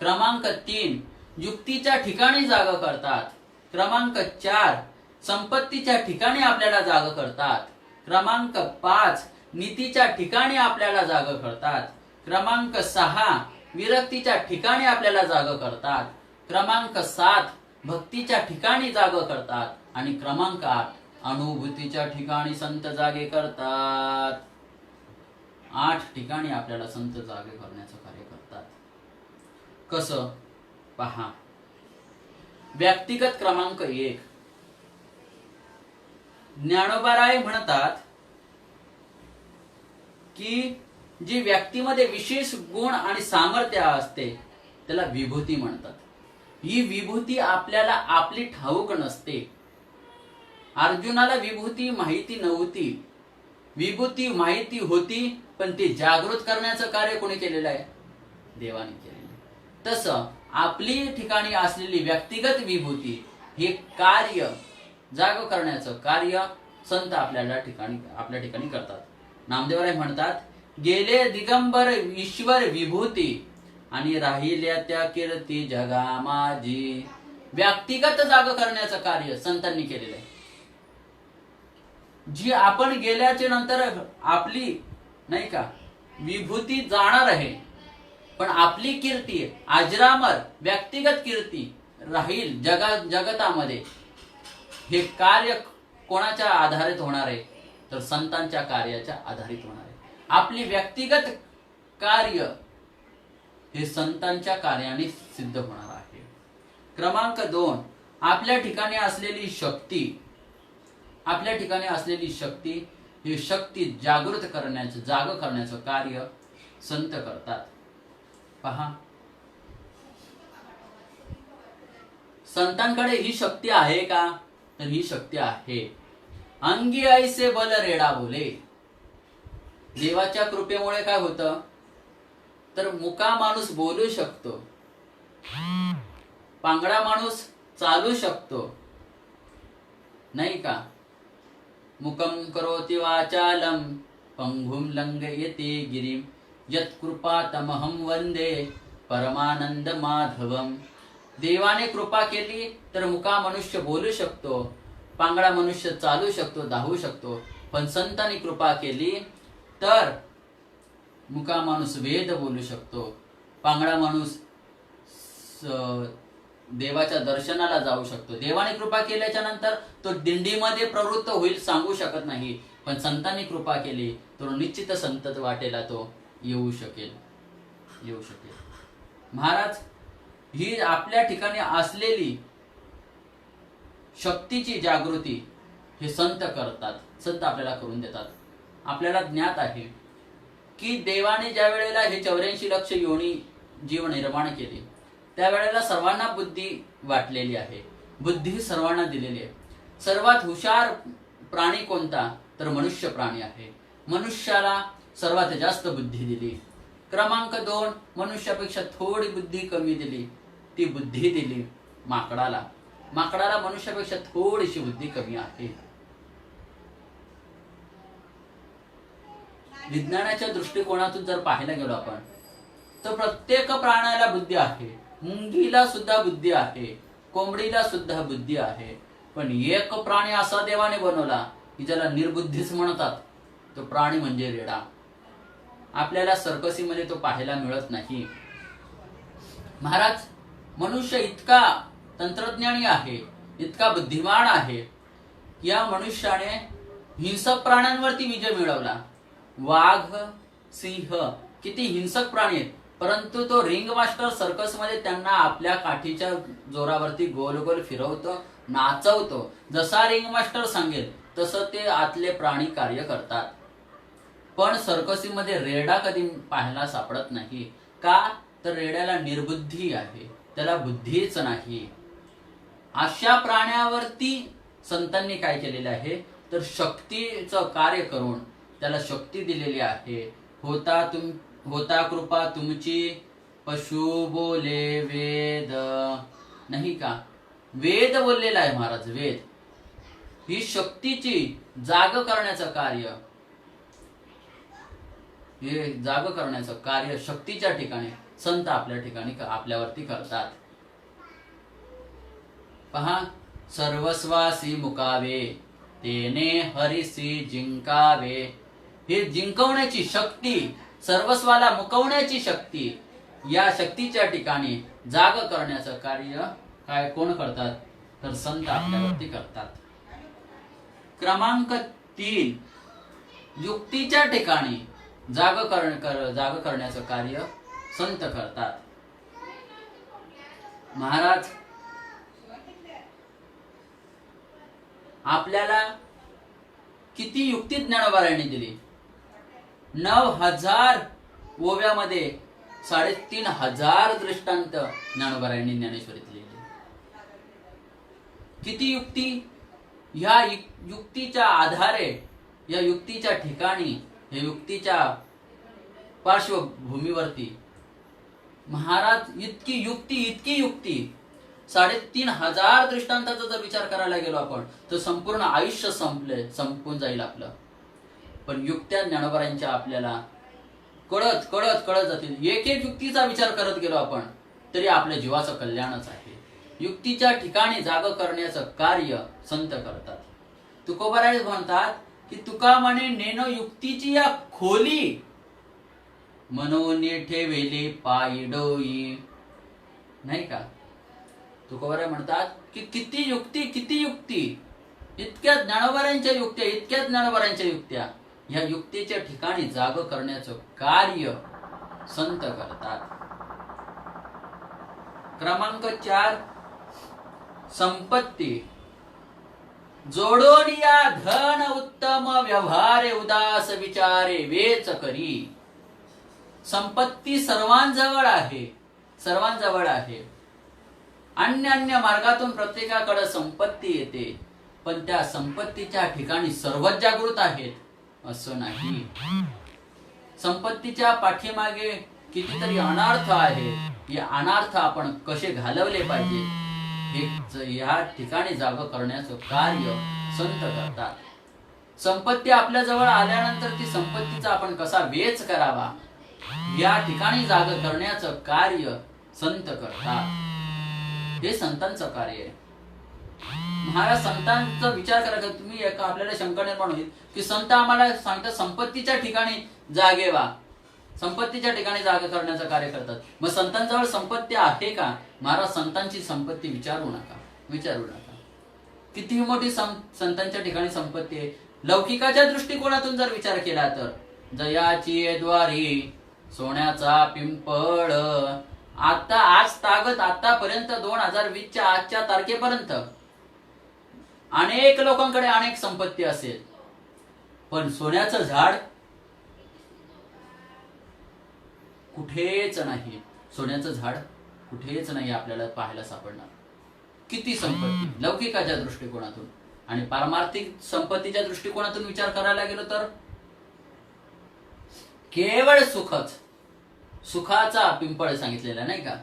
क्रमांक 3, युक्तीच्या ठिकाणी जाग करतात. क्रमांक 4, संपत्तीच्या ठिकाणी आपल्याला जाग करतात. क्रमांक 5, नीतीच्या ठिकाणी आपल्याला जाग करतात. क्रमांक 6, विरक्तीच्या ठिकाणी आपल्याला जाग करतात. क्रमांक 7, भक्तीच्या ठिकाणी जाग करतात. आणि क्रमांक 8, अनुभूतीच्या ठिकाणी संत जागे करतात. 8 ठिकाणी आपल्याला संत जागे करण्याचं कार्य करतात. कसं? पहा, व्यक्तिगत क्रमांक 1, ज्ञानोबाराय म्हणतात की जी व्यक्तीमध्ये विशेष गुण आणि सामर्थ्य असते त्याला विभूती म्हणतात. ही विभूती आपल्याला आपली ठाऊक नसते. अर्जुनाला विभूती माहिती नव्हती. विभूती माहिती होती, पण ती जागृत करण्याचं कार्य कोणी केलेलं आहे? देवाने केलेलं आहे. तसं आपली ठिकाणी असलेली व्यक्तिगत विभूती हे कार्य, जाग करण्याचं कार्य संत आपल्या ठिकाणी करतात. नामदेवराय म्हणतात, गेले दिगंबर ईश्वर विभूती आणि राहिल्या त्या कीर्ती जगा माझी. व्यक्तिगत जाग करण्याचं कार्य संतांनी केलेलं आहे. जी आपण गेल्याच्या नंतर आपली नाही का विभूती जाणार आहे, पण आपली कीर्ती अजरामर व्यक्तिगत कीर्ती राहील जगतामध्ये. हे कार्य कोणाच्या आधारित होणार आहे? तर संतांच्या कार्याच्या आधारित होणार आहे. आपली व्यक्तिगत कार्य हे संतांच्या कार्याने सिद्ध होणार आहे. क्रमांक 2, आपल्या ठिकाणी असलेली शक्ती ही शक्ती जाग करण्याचं कार्य संत करतात. पहा, संतांकडे ही शक्ती आहे का? तर ही शक्ती आहे. अंगी ऐसे बल रेडा बोले. देवाच्या कृपेमुळे काय होतं, तर मुका माणूस बोलू शकतो, पांगडा माणूस चालू शकतो, नाही का. मुकम करोति वाचालम पंगुम लंघयते गिरिम यत्कृपा तमहम वंदे परमानंद माधवम. देवाने कृपा केली तर मुका मनुष्य बोलू शकतो, पांगडा मनुष्य चालू शकतो, धावू शकतो. पण संतांनी कृपा केली तर मुका माणूस वेद बोलू शकतो, पांगडा माणूस देवाच्या दर्शनाला जाऊ शकतो. देवाने कृपा केल्याच्या नंतर तो दिंडीमध्ये प्रवृत्त होईल सांगू शकत नाही, पण संतांनी कृपा केली तो निश्चित संत वाटेला तो येऊ शकेल. महाराज, ही आपल्या ठिकाणी असलेली शक्तीची जागृती हे संत करतात, संत आपल्याला करून देतात. आपल्याला ज्ञात आहे की देवाने ज्या वेळेला हे 84 लक्ष योनी जीव निर्माण केले त्यावेळेला सर्वांना बुद्धी वाटलेली आहे, बुद्धी सर्वांना दिलेली आहे. सर्वात हुशार प्राणी कोणता, तर मनुष्य प्राणी आहे. मनुष्याला सर्वात जास्त बुद्धी दिली. क्रमांक 2, मनुष्यापेक्षा थोडी बुद्धी कमी दिली, ती बुद्धी दिली माकडाला. माकडाला मनुष्यापेक्षा थोडीशी बुद्धी कमी आहे. विज्ञानाच्या दृष्टिकोनातून जर पाहायला गेलो आपण तर प्रत्येक प्राण्याला बुद्धी आहे. मुंगीला सुद्धा बुद्धी आहे, कोंबडीला सुद्धा बुद्धी आहे. पण एक प्राणी असा देवाने बनवला की ज्याला निर्बुद्धीच म्हणतात, तो प्राणी म्हणजे रेडा. आपल्याला सर्कसीमध्ये तो पाहायला मिळत नाही. महाराज, मनुष्य इतका तंत्रज्ञानी आहे, इतका बुद्धिमान आहे, या मनुष्याने हिंसक प्राण्यांवरती विजय मिळवला. वाघ, सिंह किती हिंसक प्राणी आहेत, परंतु तो रिंग मास्टर सर्कस मध्ये त्यांना आपल्या काठीच्या जोरावरती गोल गोल फिरवतो, नाचवतो. जसा रिंग मास्टर सांगेल तसं ते आतले प्राणी कार्य करतात. पण सर्कसीमध्ये रेडा कधी पाहायला सापडत नाही. का, तर रेड्याला निर्बुद्धी आहे, त्याला बुद्धीच नाही. अशा प्राण्यावरती संतांनी काय केलेले आहे, तर शक्तीचं कार्य करून त्याला शक्ती दिलेली आहे. होता कृपा तुमची पशु बोले वेद, नाही का. वेद बोललेला आहे महाराज. वेद ही शक्तीची जाग करण्याचं कार्य, हे जाग करण्याचं कार्य शक्तीच्या ठिकाणी संत आपल्या ठिकाणी आपल्यावरती करतात. पहा, सर्वस्वासी मुकावे तेने हरिसी जिंकावे. हे जिंकवण्याची शक्ती, सर्वस्वाला मुकवण्याची शक्ती, या शक्तीच्या ठिकाणी जाग करण्याचं कार्य काय कोण करतात, तर संत आपल्यावरती करतात. क्रमांक 3, युक्तीच्या ठिकाणी जाग करण्याचं कार्य संत करतात. महाराज, आपल्याला किती युक्ती ज्ञानोबारायांनी दिली. 9000 ओव्यामध्ये 3500 दृष्टांत ज्ञानोबारायांनी ज्ञानेश्वरीत लिहिले. किती युक्ती. ह्या युक्तीच्या आधारे, या युक्तीच्या ठिकाणी, या युक्तीच्या पार्श्वभूमीवरती महाराज इतकी युक्ती 3500 दृष्टांताचा जर विचार करायला गेलो आपण तर संपूर्ण आयुष्य संपून जाईल आपलं. पण युक्त्या ज्ञानोबारायांच्या आपल्याला कळत जातील. एक युक्तीचा विचार करत गेलो आपण तरी आपल्या जीवाचं कल्याणच आहे. युक्तीच्या ठिकाणी जाग करण्याचं कार्य संत करतात. तुकोबाराय म्हणतात की तुका म्हणे नेनो युक्तीची या खोली, मनोने ठेवेली पायी डोई, नाही का. तुकोबाराय म्हणतात की किती युक्ती, इतक्या ज्ञानोबारायांच्या युक्त्या, या युक्तीच्या ठिकाणी जाग करण्याचं कार्य संत करतात. क्रमांक 4, संपत्ती. जोडोन या धन उत्तम व्यवहारे उदास विचारे वेच करी. संपत्ती सर्वांजवळ आहे. अन्य मार्गातून प्रत्येकाकडे संपत्ती येते. पण त्या संपत्तीच्या ठिकाणी सर्वच जागृत आहेत असं नाही. संपत्तीच्या पाठीमागे कितीतरी अनार्थ आहे. हे अनार्थ आपण कसे घालवले पाहिजे हे या ठिकाणी जागं करण्याचं कार्य संत करतात. संपत्ती आपल्या जवळ आल्यानंतर ती संपत्तीचा आपण कसा वेच करावा या ठिकाणी जागं करण्याचं कार्य संत करतात. हे संतांचं कार्य आहे. महाराज संतांचा विचार करा का तुम्ही. आपल्याला शंका निर्माण होईल की संत आम्हाला सांगतात संपत्तीच्या ठिकाणी जागे व्हा, संपत्तीच्या ठिकाणी जागा करण्याचं कार्य करतात. मग संतांजवळ संपत्ती आहे का? महाराज संतांची संपत्ती विचारू नका. किती मोठी संतांच्या ठिकाणी संपत्ती आहे. लौकिकाच्या दृष्टिकोनातून जर विचार केला तर जयाची द्वारी सोन्याचा पिंपळ. आता आज तागत आतापर्यंत 2020च्या आजच्या तारखेपर्यंत अनेक लोकांकडे अनेक संपत्ती असेल, पण सोन्याचं झाड कुठेच नाही. सोन्याचं झाड कुठेच नाही आपल्याला पाहायला सापडणार. किती संपत्ती लौकिकाच्या दृष्टिकोनातून. आणि पारमार्थिक संपत्तीच्या दृष्टिकोनातून विचार करायला गेलो तर केवळ सुखाचा पिंपळ सांगितलेला नाही का.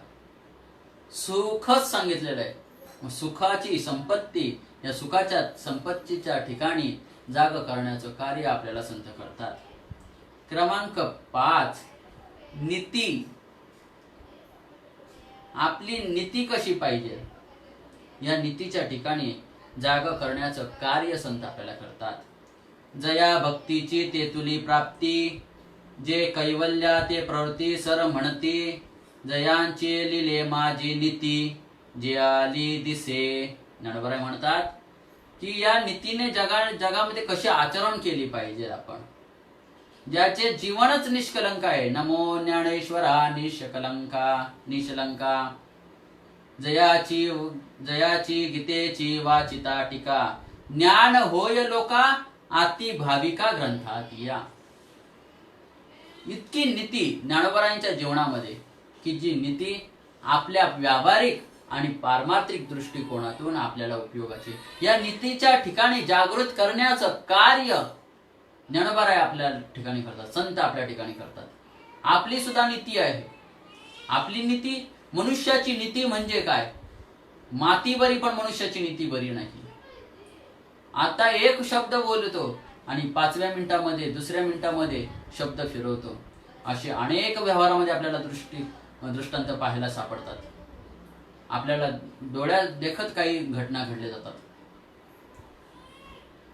सुखच सांगितलेलं आहे. सुखाची संपत्ती, या सुखाच्या संपत्तीच्या ठिकाणी जाग करण्याचं कार्य आपल्याला संत करतात. क्रमांक 5 नीती. आपली नीती कशी पाहिजे या नीतीच्या ठिकाणी जाग करण्याचं कार्य संत आपल्याला करतात. जया भक्तीची तेतुली प्राप्ती, जे कैवल्या ते प्रवृत्ती सर म्हणती. जयांचे लिले माझी नीती, जे आली दिसे. ज्ञानोबा म्हणतात की या नीतीने जगामध्ये कशी आचरण केली पाहिजे आपण, ज्याचे जीवनच निष्कलंक आहे. नमो ज्ञानेश्वरा निष्कलंका. जयाची गीतेची वाचिता टीका, ज्ञान होय लोका आती भाविका ग्रंथात या. इतकी नीती ज्ञानोबरायांच्या जीवनामध्ये की जी नीती आपल्या व्यावहारिक आणि पारमार्थिक दृष्टिकोनातून आपल्याला उपयोगाची. या नीतीच्या ठिकाणी जागृत करण्याचं कार्य ज्ञानोबराय आपल्या ठिकाणी करतात, संत आपल्या ठिकाणी करतात. आपली सुद्धा नीती आहे. आपली नीती, मनुष्याची नीती म्हणजे काय? माती बरी पण मनुष्याची नीती बरी नाही. आता एक शब्द बोलतो आणि 5व्या मिनिटामध्ये 2ऱ्या मिनिटामध्ये शब्द फिरवतो. असे अनेक व्यवहारामध्ये आपल्याला दृष्टांत पाहायला सापडतात. आपल्याला डोळ्यात देखत काही घटना घडल्या जातात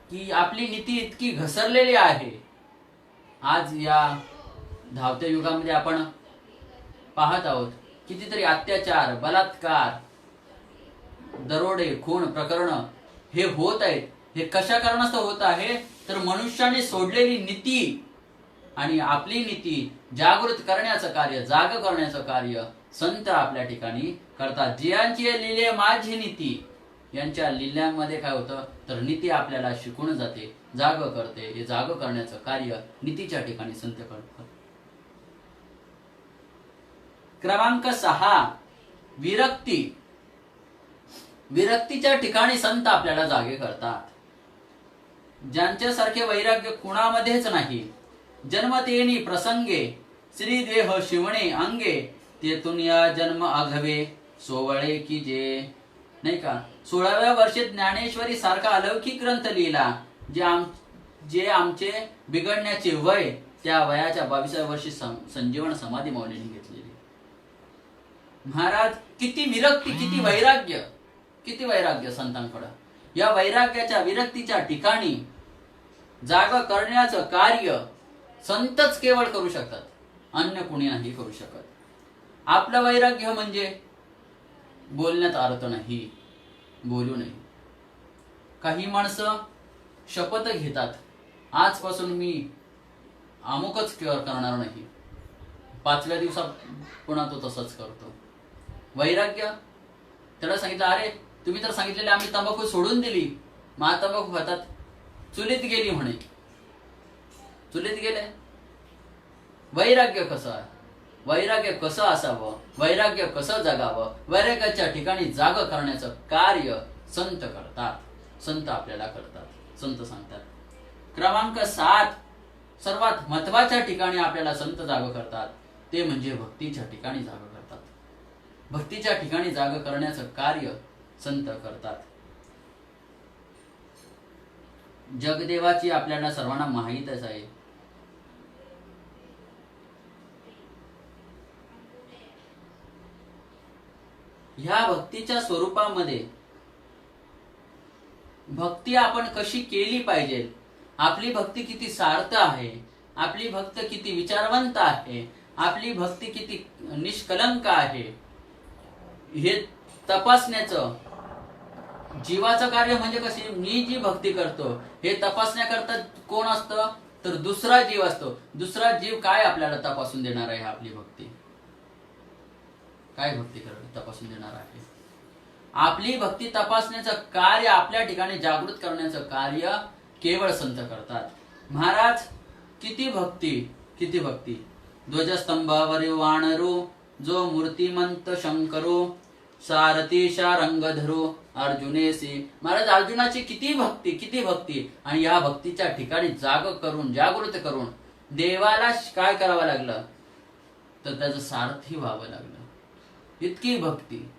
की आपली नीती इतकी घसरलेली आहे. आज या धावत्या युगामध्ये आपण पाहत आहोत कितीतरी अत्याचार, बलात्कार, दरोडे, खून प्रकरण हे होत आहेत. हे कशा कारणास्तव होत आहे तर मनुष्याने सोडलेली नीती आणि आपली नीती जागृत करण्याचं कार्य, जाग करण्याचं कार्य संत आपल्या ठिकाणी करतात. जियांची लिले माझी नीती, यांच्या लिल्यांमध्ये काय होतं तर नीती आपल्याला शिकून जाते, जाग करते. हे जाग करण्याचं कार्य नीतीच्या ठिकाणी संत करतात. क्रमांक 6 विरक्ती. विरक्तीच्या ठिकाणी संत आपल्याला जागे करतात. ज्यांच्यासारखे वैराग्य कुणामध्येच नाही. जन्मतेनी प्रसंगे श्रीदेह शिवणे अंगे, तेथून या जन्म आघवे सोवळे की जे. नाही का. 16व्या वर्षी ज्ञानेश्वरी सारखा अलौकिक ग्रंथ लिहिला. जे आमचे बिघडण्याचे वय त्या वयाच्या 22व्या वर्षी संजीवन समाधी मौलीने घेतलेली. महाराज किती विरक्ती, किती वैराग्य संतांकडे. या वैराग्याच्या, विरक्तीच्या ठिकाणी जागा करण्याचं कार्य संतच केवळ करू शकतात, अन्य कुणी नाही करू शकत. आपलं वैराग्य म्हणजे बोलण्यात अर्थ नाही, बोलू नये. काही माणसं शपथ घेतात, आजपासून मी अमुकच करणार नाही. 5व्या दिवसात पुन्हा तो तसंच करतो. वैराग्य. त्याला सांगितलं, अरे तुम्ही तर सांगितलेले आम्ही तंबाखू सोडून दिली, मग तंबाखू खातात. चुलीत गेली म्हणे, चुलीत गेले. वैराग्य कसं आहे? वैराग्य कसं असावं, वैराग्य कसं जगावं, वैराग्याच्या ठिकाणी जाग करण्याचं कार्य संत करतात. संत आपल्याला करतात, संत सांगतात. क्रमांक 7, सर्वात महत्वाच्या ठिकाणी आपल्याला संत जाग करतात ते म्हणजे भक्तीच्या ठिकाणी जाग करतात. भक्तीच्या ठिकाणी जाग करण्याचं कार्य संत करतात. जगदेवाची आपल्याला सर्वांना माहीतच आहे. ह्या भक्तीच्या स्वरूपामध्ये भक्ती आपण कशी केली पाहिजे, आपली भक्ती किती सार्थ आहे, आपली भक्ती किती विचारवंत आहे, आपली भक्ती किती निष्कलंक आहे, हे तपासण्याचं जीवाचं कार्य म्हणजे कशी, मी जी भक्ती करतो हे तपासण्याकरता कोण असतं, तर दुसरा जीव असतो. दुसरा जीव काय आपल्याला तपासून देणार आहे, आपली भक्ती काय भक्ती तपासून देणार आहे. आपली भक्ती तपासण्याचं कार्य, आपल्या ठिकाणी जागृत करण्याचं कार्य केवळ संत करतात. महाराज किती भक्ती, ध्वजस्तंभावरी वाणरू जो मूर्तिमंत शंकरू सारथीशा रंगधरू अर्जुनेसी. महाराज अर्जुनाची किती भक्ती आणि या भक्तीच्या ठिकाणी जागृत करून देवाला काय करावं लागलं, तर त्याचं सारथी व्हावं लागलं. इतकी भक्ती,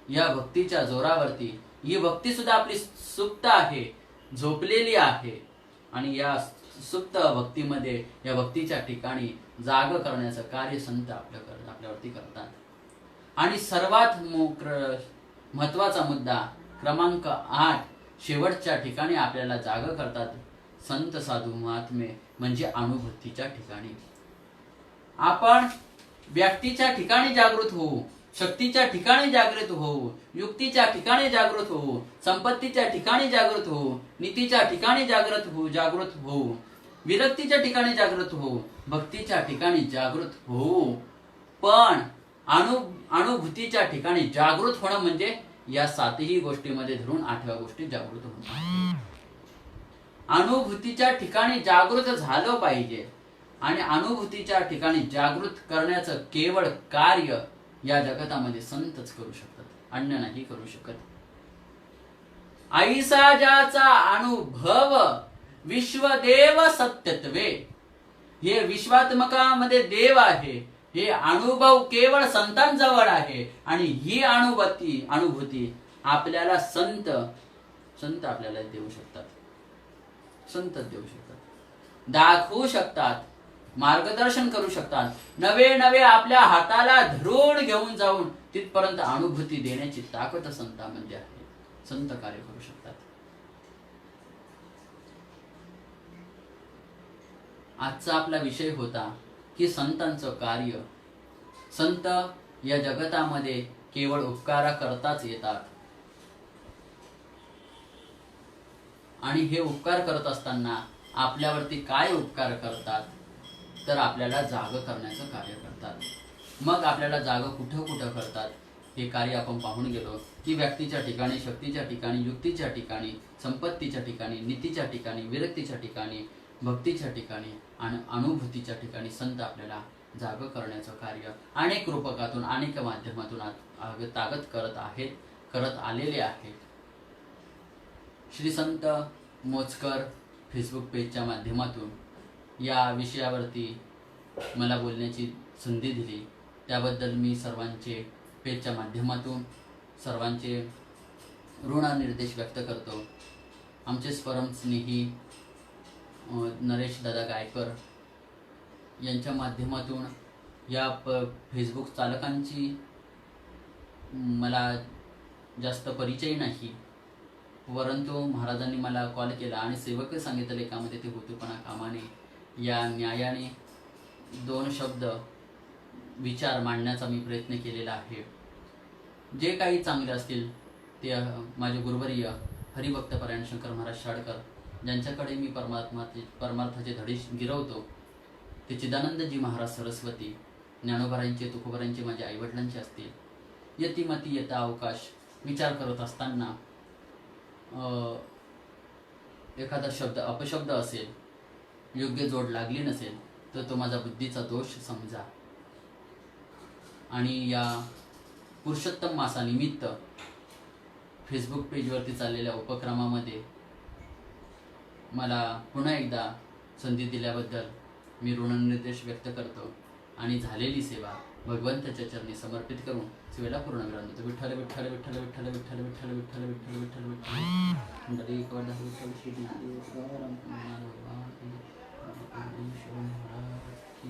या भक्तीच्या जोरावरती, ही भक्ती सुद्धा आपली सुप्त आहे, झोपलेली आहे. आणि या सुप्त भक्तीमध्ये, या भक्तीच्या ठिकाणी जाग करण्याचं कार्य संत आपल्यावरती करतात. आणि सर्वात महत्वाचा मुद्दा क्रमांक 8, शेवटच्या ठिकाणी आपल्याला जाग करतात संत साधू महात्मे, म्हणजे अनुभूतीच्या ठिकाणी. आपण व्यक्तीच्या ठिकाणी जागृत होऊ, शक्तीच्या ठिकाणी जागृत होऊ, युक्तीच्या ठिकाणी जागृत होऊ, संपत्तीच्या ठिकाणी जागृत होऊ, नीतीच्या ठिकाणी जागृत होऊ, विरक्तीच्या ठिकाणी जागृत होऊ, भक्तीच्या ठिकाणी जागृत होऊ. पण अनुभूतीच्या ठिकाणी जागृत होणं म्हणजे या 7ही गोष्टीमध्ये धरून 8व्या गोष्टी जागृत होणं. अनुभूतीच्या ठिकाणी जागृत झालं पाहिजे आणि अनुभूतीच्या ठिकाणी जागृत करण्याचं केवळ कार्य या जगतामध्ये संतच करू शकतात, अन्य नाही करू शकत. ऐसा ज्याचा अनुभव विश्वदेव सत्यत्वे, हे विश्वात्मकामध्ये देव आहे, हे अनुभव केवळ संतांजवळ आहे. आणि ही अनुभूती आपल्याला संत आपल्याला देऊ शकतात, संतच देऊ शकतात, दाखवू शकतात, मार्गदर्शन करू शकतात. नवे आपल्या हाताला धरून घेऊन जाऊन तिथपर्यंत अनुभूती देण्याची ताकद संतांमध्ये आहे. संत कार्य करू शकतात. आजचा आपला विषय होता की संतांचं कार्य. संत या जगतामध्ये केवळ उपकार करताच येतात आणि हे उपकार करत असताना आपल्यावरती काय उपकार करतात, तर आपल्याला जाग करण्याचं कार्य करतात. मग आपल्याला जाग कुठं करतात हे कार्य आपण पाहून गेलो की व्यक्तीच्या ठिकाणी, शक्तीच्या ठिकाणी, युक्तीच्या ठिकाणी, संपत्तीच्या ठिकाणी, नीतीच्या ठिकाणी, विरक्तीच्या ठिकाणी, भक्तीच्या ठिकाणी आणि अनुभूतीच्या ठिकाणी संत आपल्याला जाग करण्याचं कार्य अनेक रूपकातून, अनेक माध्यमातून ताकद करत आलेले आहेत. श्री संत मोजकर फेसबुक पेजच्या माध्यमातून या विषयावरती मला बोलण्याची संधी दिली, त्याबद्दल मी सर्वांचे पेजच्या माध्यमातून सर्वांचे ऋणनिर्देश व्यक्त करतो. आमचे परमस्नेही नरेश दादा गायकर यांच्या माध्यमातून या फेसबुक चालकांची मला जास्त परिचय नाही, परंतु महाराजांनी मला कॉल केला आणि सेवक सांगितले एकामध्ये ते होतेपणा कामाने या न्यायाने 2 शब्द विचार मांडण्याचा मी प्रयत्न केलेला आहे. जे काही चांगले असतील ते माझे गुरुवर्य हरिभक्त परायण शंकर महाराज शाडकर, ज्यांच्याकडे मी परमार्थाचे धडे गिरवतो, ते चिदानंदजी महाराज सरस्वती, ज्ञानोबारायांचे, तुकोबारायांचे, माझ्या आईवडिलांचे असतील. यतिमती यथा अवकाश विचार करत असताना एखादा शब्द अपशब्द असेल, योग्य जोड लागली नसेल, तर तो माझा बुद्धीचा दोष समजा. आणि या पुरुषोत्तम मासानिमित्त फेसबुक पेजवरती चाललेल्या उपक्रमामध्ये मला पुन्हा एकदा संधी दिल्याबद्दल मी ऋणनिर्देश व्यक्त करतो आणि झालेली सेवा भगवंताच्या चरणी समर्पित करून सेवेला पूर्ण विराम देतो. विठ्ठल विठ्ठल विठ्ठल विठ्ठल विठ्ठल विठ्ठल विठ्ठल विठ्ठल विठ्ठल विठ्ठल मंडळी एकवटा विठ्ठल श्री ज्ञानेश्वर महाराज की